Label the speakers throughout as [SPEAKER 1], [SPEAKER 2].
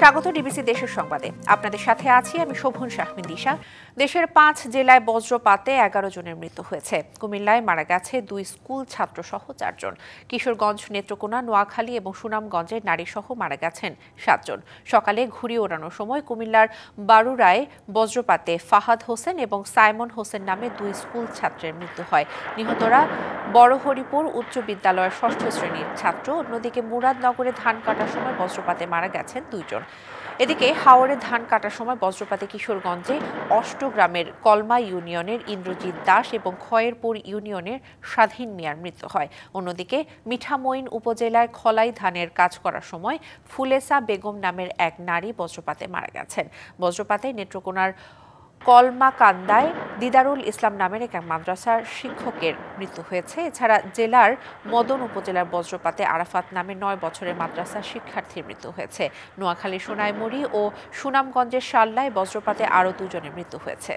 [SPEAKER 1] স্বাগত ডিবিসি দেশের সংবাদে। আপনাদের সাথে আছি আমি শোভন শাহমিন দিশা। দেশের 5 জেলায় বজ্রপাতে 11 জনের মৃত্যু হয়েছে। কুমিল্লায় মারা গেছে 2 স্কুল ছাত্র সহ 4 জন। কিশোরগঞ্জ, নেত্রকোনা, নোয়াখালী এবং সুনামগঞ্জের নারী সহ মারা গেছেন 7 জন। সকালে ঘুড়ি ওড়ানোর সময় কুমিল্লার বারুরায় বজ্রপাতে ফাহাদ হোসেন এবং সাইমন হোসেন নামে 2 স্কুল ছাত্রের মৃত্যু হয়। নিহতরা বড়হরিপুর উচ্চ বিদ্যালয়ের 6ষ্ঠ শ্রেণীর ছাত্র। অন্যদিকে মুরাদনগরে ধান কাটার সময় বজ্রপাতে মারা গেছেন 2 জন। এদিকে হাওরে ধান কাটার সময় বজ্রপাতে কিশোরগঞ্জে অষ্টগ্রামের কলমা ইউনিয়নের ইন্দ্রজিৎ দাস এবং খয়েরপুর ইউনিয়নের স্বাধীন মিয়ার মৃত্যু হয়। অন্যদিকে মিঠামইন উপজেলায় খলাই ধানের কাজ করার সময় ফুলেসা বেগম নামের এক নারী বজ্রপাতে মারা গেছেন। বজ্রপাতে নেত্রকোনার কলমাকান্দায় দিদারুল ইসলাম নামের এক মাদ্রাসার শিক্ষকের মৃত্যু হয়েছে। এছাড়া জেলার মদন উপজেলার বজ্রপাতে আরাফাত নামে 9 বছরের মাদ্রাসার শিক্ষার্থীর মৃত্যু হয়েছে। নোয়াখালীর সোনাইমুড়ি ও সুনামগঞ্জের শাল্লায় বজ্রপাতে আরও 2 জনের মৃত্যু হয়েছে।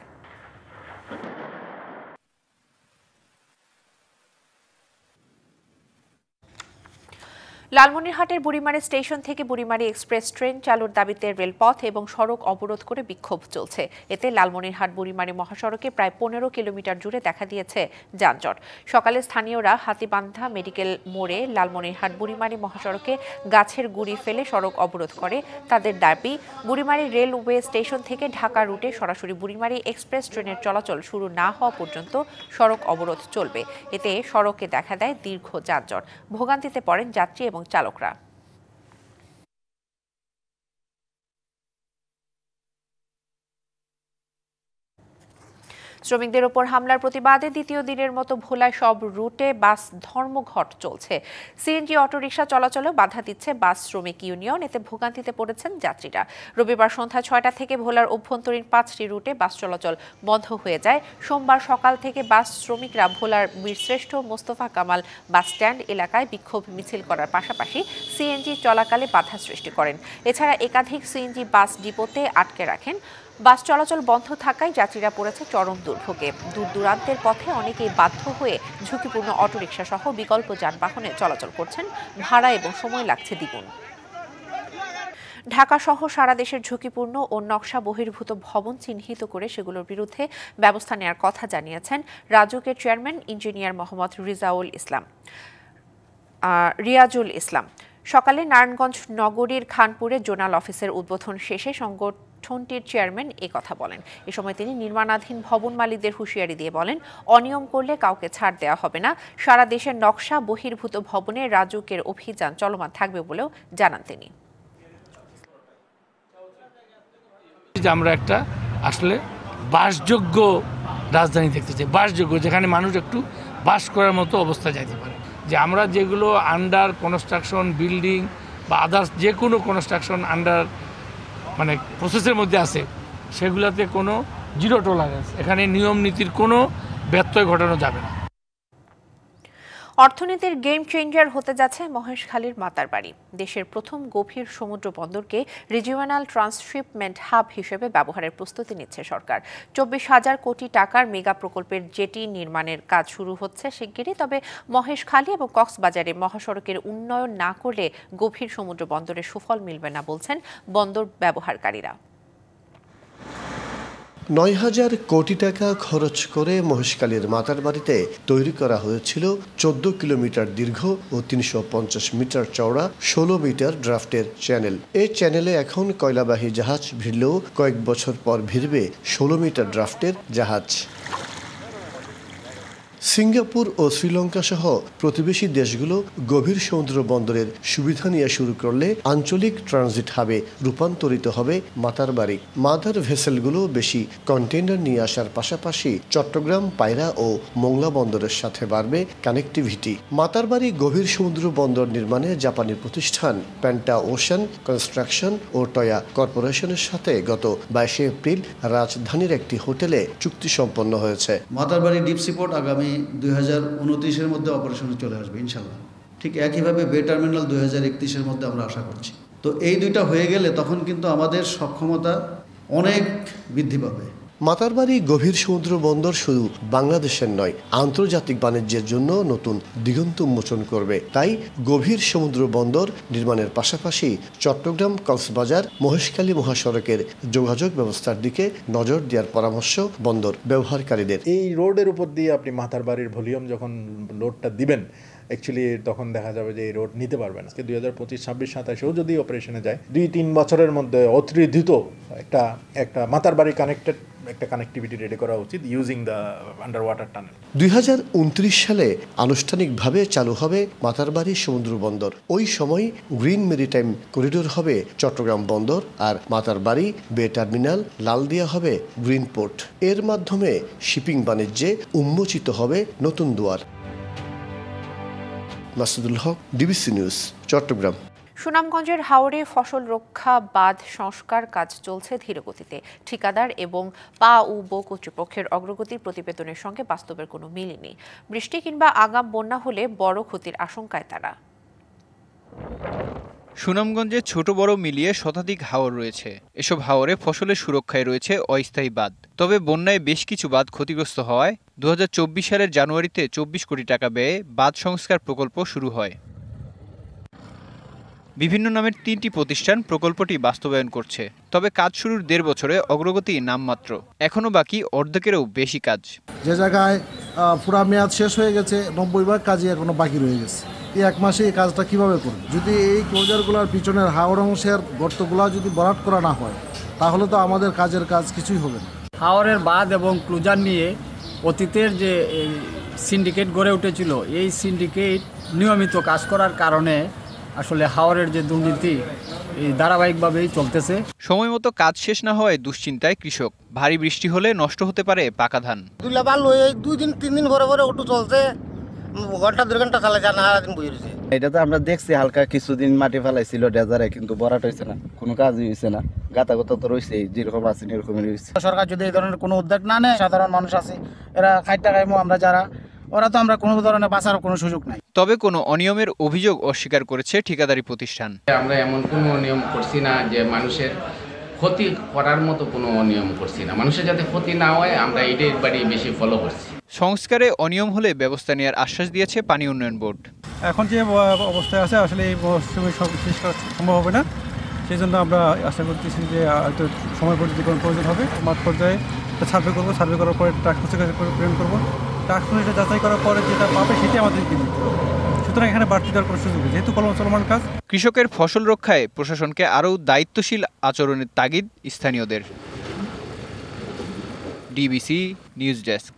[SPEAKER 1] লালমনিরহাটের বুড়িমারি স্টেশন থেকে বুড়িমারি এক্সপ্রেস ট্রেন চালুর দাবিতে রেলপথ এবং সড়ক অবরোধ করে বিক্ষোভ চলছে। এতে লালমনিরহাট বুড়িমারি মহাসড়কে প্রায় 15 কিলোমিটার জুড়ে দেখা দিয়েছে যানজট। সকালে স্থানীয়রা হাতিবান্ধা মেডিকেল মোড়ে লালমনিরহাট বুড়িমারি মহাসড়কে গাছের গুঁড়ি ফেলে সড়ক অবরোধ করে। তাদের দাবি, বুড়িমারি রেলওয়ে স্টেশন থেকে ঢাকা রুটে সরাসরি বুড়িমারি এক্সপ্রেস ট্রেনের চলাচল শুরু না হওয়া পর্যন্ত সড়ক অবরোধ চলবে। এতে সড়কে দেখা দেয় দীর্ঘ যানজট। ভোগান্তিতে পড়েন যাত্রী এবং চালকরা। শ্রমিকদের ওপর হামলার প্রতিবাদে দ্বিতীয় দিনের মতো ভোলায় সব রুটে বাস ধর্মঘট চলছে। সিএনজি অটোরিকশা চলাচলেও বাধা দিচ্ছে বাস শ্রমিক ইউনিয়ন। এতে ভোগান্তিতে পড়েছেন যাত্রীরা। রবিবার সন্ধ্যা 6টা থেকে ভোলার অভ্যন্তরীণ 5টি রুটে বাস চলাচল বন্ধ হয়ে যায়। সোমবার সকাল থেকে বাস শ্রমিকরা ভোলার বীরশ্রেষ্ঠ মোস্তফা কামাল বাস স্ট্যান্ড এলাকায় বিক্ষোভ মিছিল করার পাশাপাশি সিএনজি চলাকালে বাধা সৃষ্টি করেন। এছাড়া একাধিক সিএনজি বাস ডিপোতে আটকে রাখেন। বাস চলাচল বন্ধ থাকায় যাত্রীরা পড়েছে চরম দুর্ভোগে। দূর দূরান্তের পথে অনেকেই বাধ্য হয়ে ঝুঁকিপূর্ণ অটোরিকশা সহ বিকল্প যানবাহনে চলাচল করছেন। ভাড়া এবং সময় লাগছে দ্বিগুণ। ঢাকা সহ সারা দেশের ঝুঁকিপূর্ণ ও নকশা বহির্ভূত ভবন চিহ্নিত করে সেগুলোর বিরুদ্ধে ব্যবস্থা নেওয়ার কথা জানিয়েছেন রাজুকের চেয়ারম্যান ইঞ্জিনিয়ার মোহাম্মদ রিয়াজুল ইসলাম। সকালে নারায়ণগঞ্জ নগরীর খানপুরে জোনাল অফিসের উদ্বোধন শেষে সংগঠনটির চেয়ারম্যান কথা বলেন। এ সময় তিনি নির্মাণাধীন ভবন মালিকদের হুঁশিয়ারি দিয়ে বলেন, অনিয়ম করলে কাউকে ছাড় দেওয়া হবে না। সারা দেশের নকশা বহির্ভূত ভবনে রাজুকের অভিযান চলমান থাকবে বলেও জানান তিনি।
[SPEAKER 2] আমরা একটা আসলে বাসযোগ্য রাজধানী দেখতে চাই, বাসযোগ্য, যেখানে মানুষ একটু বাস করার মতো অবস্থা যাইতে পারে। যে আমরা যেগুলো আন্ডার কনস্ট্রাকশন বিল্ডিং বা আদার্স যে কোনো কনস্ট্রাকশন আন্ডার মানে প্রসেসের মধ্যে আছে, সেগুলোতে কোনো জিরো টলারেন্স, এখানে নিয়ম নীতির কোনো ব্যত্যয় ঘটানো যাবে না।
[SPEAKER 1] অর্থনীতির গেম চেঞ্জার হতে যাচ্ছে মহেশখালীর মাতারবাড়ি। দেশের প্রথম গভীর সমুদ্র বন্দরকে রিজিওনাল ট্রান্সশিপমেন্ট হাব হিসেবে ব্যবহারের প্রস্তুতি নিচ্ছে সরকার। 24,000 কোটি টাকার মেগা প্রকল্পের জেটি নির্মাণের কাজ শুরু হচ্ছে শিগগিরই। তবে মহেশখালী এবং কক্সবাজারে মহাসড়কের উন্নয়ন না করলে গভীর সমুদ্র বন্দরের সুফল মিলবে না বলছেন বন্দর ব্যবহারকারীরা।
[SPEAKER 3] 9,000 কোটি টাকা খরচ করে মহেশখালীর মাতারবাড়িতে তৈরি করা হয়েছিল 14 কিলোমিটার দীর্ঘ ও 350 মিটার চওড়া 16 মিটার ড্রাফটের চ্যানেল। এই চ্যানেলে এখন কয়লাবাহী জাহাজ ভিড়লেও কয়েক বছর পর ভিড়বে 16 মিটার ড্রাফটের জাহাজ। সিঙ্গাপুর ও শ্রীলঙ্কা সহ প্রতিবেশী দেশগুলো গভীর সমুদ্র বন্দরের সুবিধা নিয়ে শুরু করলে আঞ্চলিক ট্রানজিট হাবে রূপান্তরিত হবে মাতারবাড়ি। মাদার ভেসেলগুলো বেশি কন্টেইনার নিয়ে আসার পাশাপাশি চট্টগ্রাম, পায়রা ও মোংলা বন্দরের সাথে বাড়বে কানেক্টিভিটি। মাতারবাড়ি গভীর সমুদ্র বন্দর নির্মাণে জাপানি প্রতিষ্ঠান প্যান্টা ওশান কনস্ট্রাকশন ও টয়া কর্পোরেশনের সাথে গত 22 এপ্রিল রাজধানীর একটি হোটেলে চুক্তি সম্পন্ন হয়েছে।
[SPEAKER 4] মাতারবাড়ি ডিপ সিপোর্ট আগামী 2029-এর মধ্যে অপারেশনে চলে আসবে ইনশাল্লাহ। ঠিক একইভাবে বে টার্মিনাল 2031-এর মধ্যে আমরা আশা করছি। তো এই দুইটা হয়ে গেলে তখন কিন্তু আমাদের সক্ষমতা অনেক বৃদ্ধি পাবে।
[SPEAKER 3] মাতারবাড়ি গভীর সমুদ্র বন্দর শুধু বাংলাদেশের নয়, আন্তর্জাতিক বাণিজ্যের জন্য নতুন দিগন্ত উন্মোচন করবে। তাই গভীর সমুদ্র বন্দর নির্মাণের পাশাপাশি চট্টগ্রাম কক্সবাজার মহেশখালী মহাসড়কের যোগাযোগ ব্যবস্থার দিকে নজর দেওয়ার পরামর্শ বন্দর ব্যবহারকারীদের।
[SPEAKER 5] এই রোডের উপর দিয়ে আপনি মাতারবাড়ির ভলিউম যখন লোডটা দিবেন, অ্যাকচুয়ালি তখন দেখা যাবে যে এই রোড নিতে পারবে না। 2025, 26, 27-এও যদি অপারেশনে যায় 2-3 বছরের মধ্যে অতি দ্রুত একটা মাতারবাড়ি কানেক্টেড একটা কানেক্টিভিটি রেডি করা উচিত using the under water tunnel.
[SPEAKER 3] 2029 সালে আনুষ্ঠানিকভাবে চালু হবে মাতারবাড়ি সমুদ্র বন্দর। ওই সময় গ্রিন মেরিটাইম করিডোর হবে চট্টগ্রাম বন্দর, আর মাতারবাড়ি বে টার্মিনাল লালদিয়া হবে গ্রিন পোর্ট। এর মাধ্যমে শিপিং বাণিজ্যে উন্মোচিত হবে নতুন দুয়ার। মাসুদুল হক, ডিবিসি নিউজ, চট্টগ্রাম।
[SPEAKER 1] সুনামগঞ্জের হাওরে ফসল রক্ষা বাঁধ সংস্কার কাজ চলছে ধীরগতিতে। ঠিকাদার এবং পা ও বো কর্তৃপক্ষের অগ্রগতির প্রতিবেদনের সঙ্গে বাস্তবের কোনো মিল নেই। বৃষ্টি কিংবা আগাম বন্যা হলে বড় ক্ষতির আশঙ্কায় তারা।
[SPEAKER 6] সুনামগঞ্জে ছোট বড় মিলিয়ে শতাধিক হাওর রয়েছে। এসব হাওরে ফসলের সুরক্ষায় রয়েছে অস্থায়ী বাঁধ। তবে বন্যায় বেশ কিছু বাঁধ ক্ষতিগ্রস্ত হওয়ায় 2024 সালের জানুয়ারিতে 24 কোটি টাকা ব্যয়ে বাঁধ সংস্কার প্রকল্প শুরু হয়। বিভিন্ন নামের 3টি প্রতিষ্ঠান প্রকল্পটি বাস্তবায়ন করছে। তবে কাজ শুরুর 1.5 বছরে অগ্রগতি নামমাত্র। এখনও বাকি অর্ধেকেরও বেশি কাজ।
[SPEAKER 7] যে জায়গায় পুরা মেয়াদ শেষ হয়ে গেছে, 90 ভাগ কাজই এখনো বাকি রয়ে গেছে। এই 1 মাসে এই কাজটা কিভাবে করবে? যদি এই ক্লোজারগুলোর পিছনের হাওর অংশের গর্তগুলো যদি ভরাট করা না হয়, তাহলে তো আমাদের কাজের কাজ কিছুই হবে না।
[SPEAKER 8] হাওরের বাঁধ এবং ক্লোজার নিয়ে অতীতের যে সিন্ডিকেট গড়ে উঠেছিল, এই সিন্ডিকেট নিয়মিত কাজ করার কারণে আসলে হাওরের যে দুর্নীতি এই ধারাবাহিকভাবেই চলতেছে।
[SPEAKER 6] সময় মতো কাজ শেষ না হওয়ায় দুশ্চিন্তায় কৃষক। ভারী বৃষ্টি হলে নষ্ট হতে পারে পাকা ধান।
[SPEAKER 9] 2 দিন 3 দিন পরে একটু চলছে, ঘন্টা 2 ঘন্টা চালা যায় না, সারাদিন বই রয়েছে।
[SPEAKER 10] এটা তো আমরা দেখছি, হালকা কিছুদিন মাটি ফেলাইছিল ডেজারে, কিন্তু বরাট হয়েছে না, কোনো কাজই হয়েছে না। গাতা গোতা তো রয়েছে, যেরকম আছে এরকমই রয়েছে।
[SPEAKER 8] সরকার যদি এই ধরনের কোনো উদ্যোগ না নেয়, সাধারণ মানুষ আছে এরা খাইটা খাইমো, আমরা যারা ওরা তো আমরা কোনো ধরনের বাঁচার কোনো সুযোগ নাই।
[SPEAKER 6] তবে কোনো অনিয়মের অভিযোগ অস্বীকার করেছে ঠিকাদারি প্রতিষ্ঠান।
[SPEAKER 11] আমরা এমন কোনো অনিয়ম করছি না যে মানুষের ক্ষতি করার মতো কোনো অনিয়ম করছি না। মানুষের যাতে ক্ষতি না হয় আমরা এটাই বাড়ি বেশি ফলো করছি।
[SPEAKER 6] সংস্কারে অনিয়ম হলে ব্যবস্থা নেওয়ার আশ্বাস দিয়েছে পানি উন্নয়ন বোর্ড।
[SPEAKER 12] এখন যে অবস্থায় আছে আসলে এই মৌসুমে সব শেষ করা সম্ভব হবে না। সেই জন্য আমরা আশা করতেছি যে হয়তো সময় পরিবর্তন প্রয়োজন হবে। মাঠ পর্যায়ে সার্ভে করবো, সার্ভে করার পরে ট্রাক্টর কাছে প্রেরণ করবো। ট্রাক্টর এটা যাচাই করার পরে যেটা পাবে সেটাই আমাদেরকে দিতে হবে। সুতরাং এখানে বাড়তি দেওয়ার কোনো সুযোগ নেই, যেহেতু চলমান কাজ।
[SPEAKER 6] কৃষকের ফসল রক্ষায় প্রশাসনকে আরও দায়িত্বশীল আচরণের তাগিদ স্থানীয়দের। DBC news desk.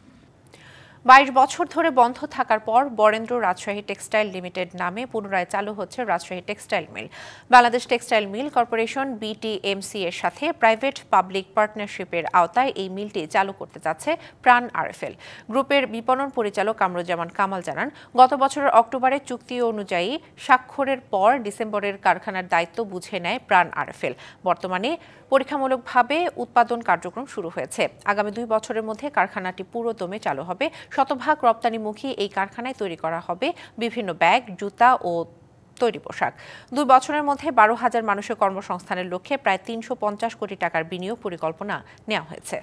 [SPEAKER 1] 22 বছর ধরে বন্ধ থাকার পর বরেন্দ্র রাজশাহী টেক্সটাইল লিমিটেড নামে পুনরায় চালু হচ্ছে Rajshahi textile mill. Bangladesh textile mill corporation BTMC এর সাথে প্রাইভেট পাবলিক পার্টনারশিপের আওতায় এই মিলটি চালু করতে যাচ্ছে প্রাণ আরএফএল। গ্রুপের বিপণন পরিচালক কামরুজ্জামান কামাল জানান, গত বছরের অক্টোবরে চুক্তি অনুযায়ী স্বাক্ষরের পর ডিসেম্বরের কারখানার দায়িত্ব বুঝে নেয় প্রাণ আরএফএল। বর্তমানে পরীক্ষামূলকভাবে উৎপাদন কার্যক্রম শুরু হয়েছে। আগামী 2 বছরের মধ্যে কারখানাটি পুরোদমে চালু হবে। শতভাগ রপ্তানিমুখী এই কারখানায় তৈরি করা হবে বিভিন্ন ব্যাগ, জুতা ও তৈরি পোশাক। 2 বছরের মধ্যে 12,000 মানুষের কর্মসংস্থানের লক্ষ্যে প্রায় 350 কোটি টাকার বিনিয়োগ পরিকল্পনা নেওয়া হয়েছে।